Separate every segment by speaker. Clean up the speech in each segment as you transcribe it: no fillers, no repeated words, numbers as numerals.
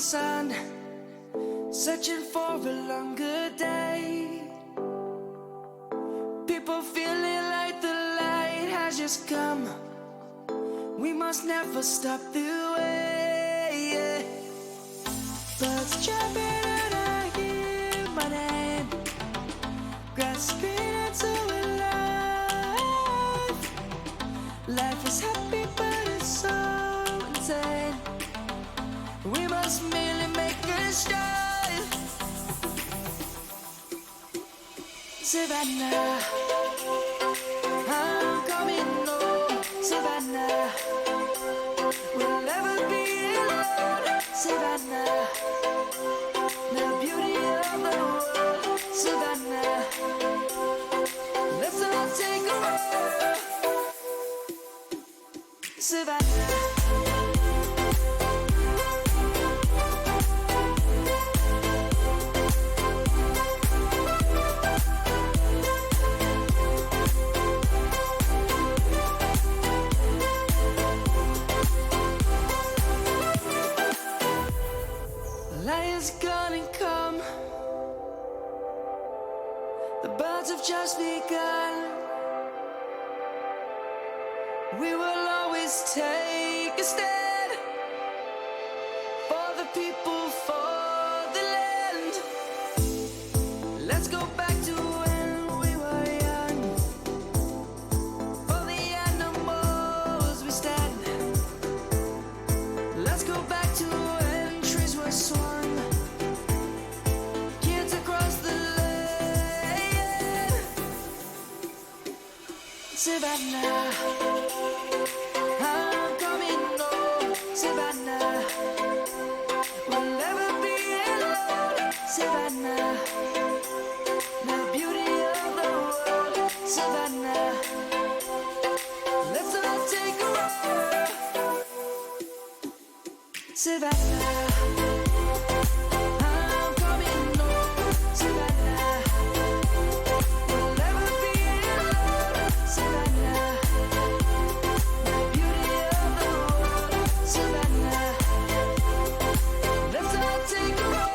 Speaker 1: sun, searching for a longer day. People feeling like the light has just come. We must never stop the way. Birds jumping and I hear my name, grasping into a life. Life is happy but it's so insane. We must merely make a start. Savannah, I'm coming home. Savannah, we'll never be alone. Savannah, the beauty of the world. Savannah, let's all take a walk. Savannah. Lion's gonna come. The birds have just begun. We will always take a stand for the people, for the land. Let's go back to when we were young. For the animals we stand. Let's go back to when trees were swung. Kids across the land. Savannah, I'm coming home. Savannah, we'll never be alone. Savannah, the beauty of the world. Savannah, let's all take a walk. Savannah, I'm coming home. Savannah, we'll never be alone. Savannah, the beauty of the world. Savannah, let's all take a walk.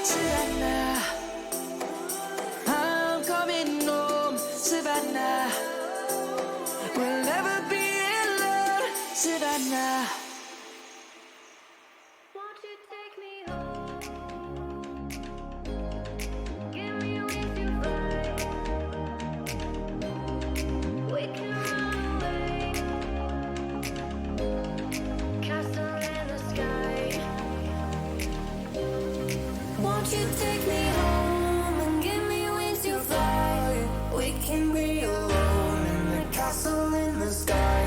Speaker 1: Savannah, I'm coming home. Savannah, we'll never be alone. Savannah.
Speaker 2: Won't you take me home? Give me wings to fly. We can run away. Castle in the sky. Won't you take me home and give me wings to fly? We can be alone in the castle in the sky.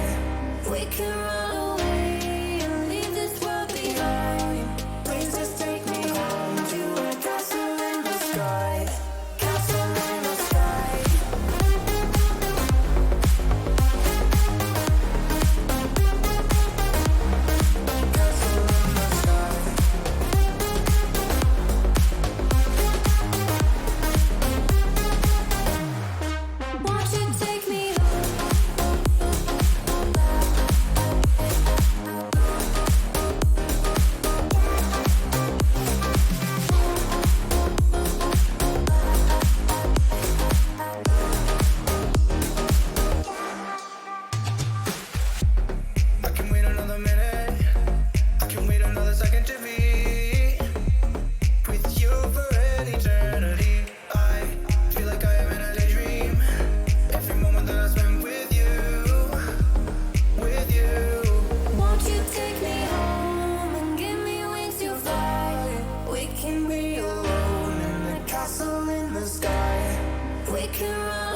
Speaker 2: We can run away and leave this world behind. Please just take me home to a castle in the sky. Castle in the sky. Castle in the sky. Won't you take me home?
Speaker 3: I can wait another minute. I can wait another second to be with you for an eternity. I feel like I am in a daydream. Every moment that I spend with you, with you.
Speaker 2: Won't you take me home and give me wings to fly? We can be alone in the castle in the sky. We can run